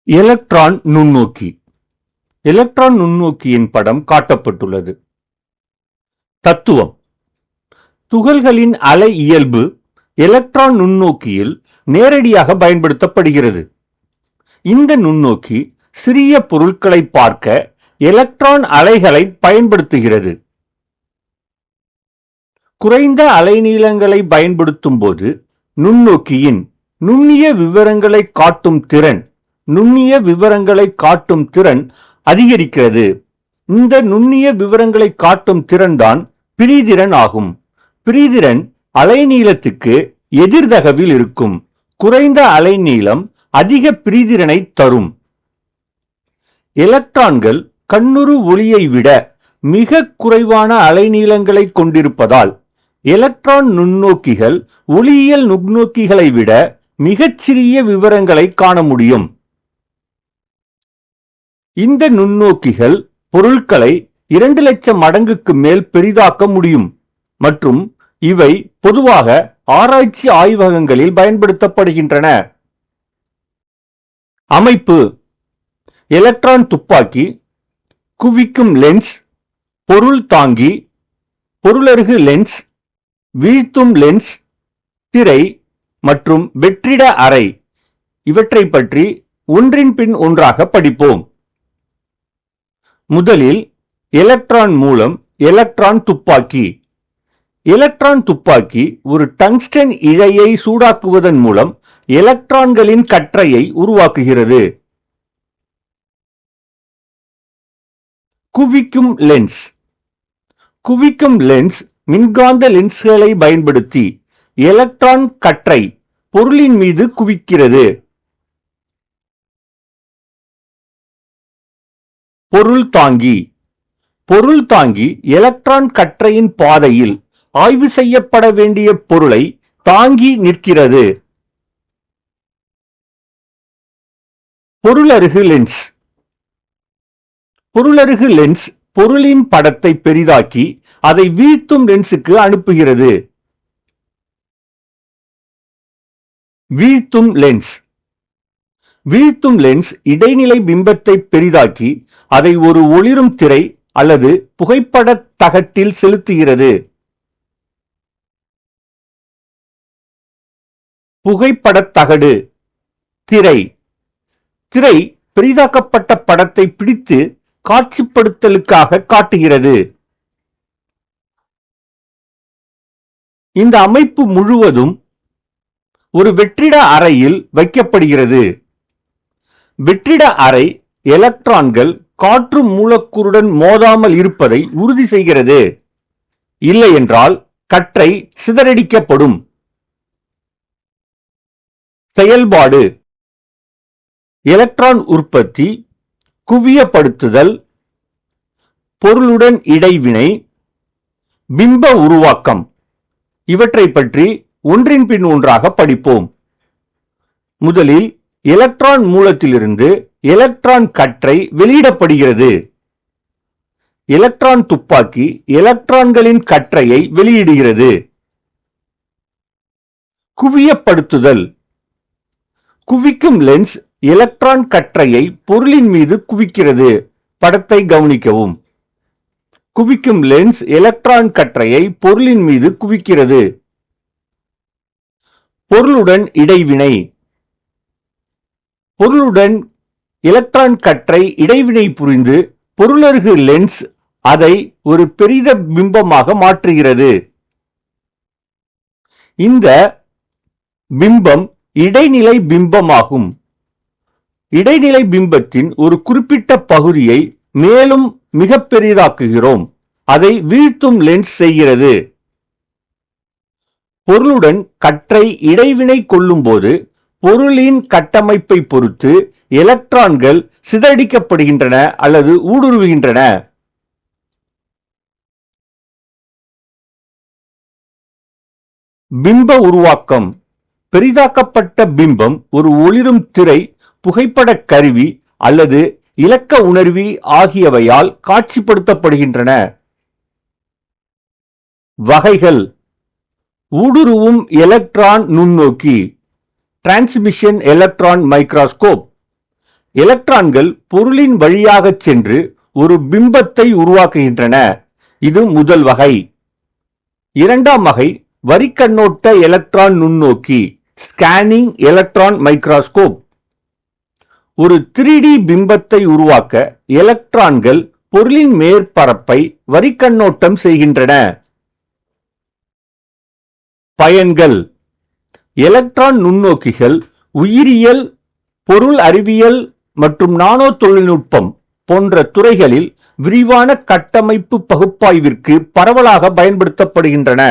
Electron நுண்ணோக்கி. Electron நுண்ணோக்கியின் படம் காட்டப்பட்டுள்ளது. தத்துவம்: துகள்களின் அலை இயல்பு எலக்ட்ரான் நுண்ணோக்கியில் நேரடியாக பயன்படுத்தப்படுகிறது. இந்த நுண்ணோக்கி சிறிய பொருட்களை பார்க்க எலக்ட்ரான் அலைகளை பயன்படுத்துகிறது. குறைந்த அலைநீளங்களை பயன்படுத்தும் போது நுண்ணோக்கியின் நுண்ணிய விவரங்களை காட்டும் திறன் அதிகரிக்கிறது. இந்த நுண்ணிய விவரங்களை காட்டும் திறன்தான் பிரிதிறன் ஆகும். பிரிதிறன் அலைநீளத்துக்கு எதிர்தகவில் இருக்கும். குறைந்த அலைநீளம் அதிக பிரிதிறனை தரும். எலக்ட்ரான்கள் கண்ணுறு ஒளியை விட மிக குறைவான அலைநீளங்களை கொண்டிருப்பதால் எலக்ட்ரான் நுண்ணோக்கிகள் ஒளியியல் நுண்ணோக்கிகளை விட மிகச்சிறிய விவரங்களை காண முடியும். இந்த நுண்ணோக்கிகள் பொருட்களை 2,00,000 மடங்குக்கு மேல் பெரிதாக்க முடியும் மற்றும் இவை பொதுவாக ஆராய்ச்சி ஆய்வகங்களில் பயன்படுத்தப்படுகின்றன. அமைப்பு: எலக்ட்ரான் துப்பாக்கி, குவிக்கும் லென்ஸ், பொருள் தாங்கி, பொருளருகு லென்ஸ், வீழ்த்தும் லென்ஸ், திரை மற்றும் வெற்றிட அறை. இவற்றை பற்றி ஒன்றின் பின் ஒன்றாக படிப்போம். முதலில் எலக்ட்ரான் மூலம் எலக்ட்ரான் துப்பாக்கி. எலக்ட்ரான் துப்பாக்கி ஒரு டங்ஸ்டன் இழையை சூடாக்குவதன் மூலம் எலக்ட்ரான்களின் கற்றையை உருவாக்குகிறது. குவிக்கும் லென்ஸ். குவிக்கும் லென்ஸ் மின்காந்த லென்ஸ்களை பயன்படுத்தி எலக்ட்ரான் கற்றை பொருளின் மீது குவிக்கிறது. பொருள் தாங்கி. பொருள் தாங்கி எலக்ட்ரான் கற்றையின் பாதையில் ஆய்வு செய்யப்பட வேண்டிய பொருளை தாங்கி நிற்கிறது. பொருளருகு லென்ஸ். பொருளருகு லென்ஸ் பொருளின் படத்தை பெரிதாக்கி அதை வீழ்த்தும் லென்ஸுக்கு அனுப்புகிறது. வீழ்த்தும் லென்ஸ். வீழ்த்தும் லென்ஸ் இடைநிலை பிம்பத்தை பெரிதாக்கி அதை ஒரு ஒளிரும் திரை அல்லது புகைப்பட தகட்டில் செலுத்துகிறது. புகைப்படத் தகடு. திரை. திரை பெரிதாக்கப்பட்ட படத்தை பிடித்து காட்சிப்படுத்தலுக்காக காட்டுகிறது. இந்த அமைப்பு முழுவதும் ஒரு வெற்றிட அறையில் வைக்கப்படுகிறது. வெற்றிட அறை எலக்ட்ரான்கள் காற்று மூலக்கூறுடன் மோதாமல் இருப்பதை உறுதி செய்கிறது. இல்லையென்றால் கற்றை சிதறடிக்கப்படும். செயல்பாடு: எலக்ட்ரான் உற்பத்தி, குவியப்படுத்துதல், பொருளுடன் இடைவினை, பிம்ப உருவாக்கம். இவற்றை பற்றி ஒன்றின் பின் ஒன்றாக படிப்போம். முதலில் எலக்ட்ரான் மூலத்திலிருந்து எலக்ட்ரான் கற்றை வெளியிடப்படுகிறது. எலக்ட்ரான் துப்பாக்கி எலக்ட்ரான்களின் கற்றையை வெளியிடுகிறது. குவியப்படுத்துதல். குவிக்கும் லென்ஸ் எலக்ட்ரான் கற்றையை பொருளின் மீது குவிக்கிறது. படத்தை கவனிக்கவும். குவிக்கும் லென்ஸ் எலக்ட்ரான் கற்றையை பொருளின் மீது குவிக்கிறது. பொருளுடன் இடைவினை. பொருளுடன் எலக்ட்ரான் கற்றை இடைவினை புரிந்து பொருளருகு லென்ஸ் அதை ஒரு பெரித பிம்பமாக மாற்றுகிறது. இந்த பிம்பம் இடைநிலை பிம்பமாகும். இடைநிலை பிம்பத்தின் ஒரு குறிப்பிட்ட பகுதியை மேலும் மிக பெரிதாக்குகிறோம். அதை வீழ்த்தும் லென்ஸ் செய்கிறது. பொருளுடன் கற்றை இடைவினை கொள்ளும்போது பொருளின் கட்டமைப்பை பொறுத்து எலக்ட்ரான்கள் சிதறடிக்கப்படுகின்றன அல்லது ஊடுருவுகின்றன. பிம்ப உருவாக்கம். பெரிதாக்கப்பட்ட பிம்பம் ஒரு ஒளிரும் திரை, புகைப்பட கருவி அல்லது இலக்க உணர்வி ஆகியவையால் காட்சிப்படுத்தப்படுகின்றன. வகைகள்: ஊடுருவும் எலக்ட்ரான் நுண்ணோக்கி, டிரான்ஸ்மிஷன் எலக்ட்ரான் மைக்ரோஸ்கோப், எலக்ட்ரான்கள் பொருளின் வழியாக சென்று ஒரு பிம்பத்தை உருவாக்குகின்றன. இது முதல் வகை. இரண்டாம் வகை வரிக்கண்ணோட்ட எலக்ட்ரான் நுண்ணோக்கி, ஸ்கேனிங் எலக்ட்ரான் மைக்ரோஸ்கோப். ஒரு 3D பிம்பத்தை உருவாக்க எலக்ட்ரான்கள் பொருளின் மேற்பரப்பை வரிக்கண்ணோட்டம் செய்கின்றன. பயன்கள்: எலக்ட்ரான் நுண்ணோக்கிகள் உயிரியல், பொருள் அறிவியல் மற்றும் நானோ தொழில்நுட்பம் போன்ற துறைகளில் விரிவான கட்டமைப்பு பகுப்பாய்விற்கு பரவலாக பயன்படுத்தப்படுகின்றன.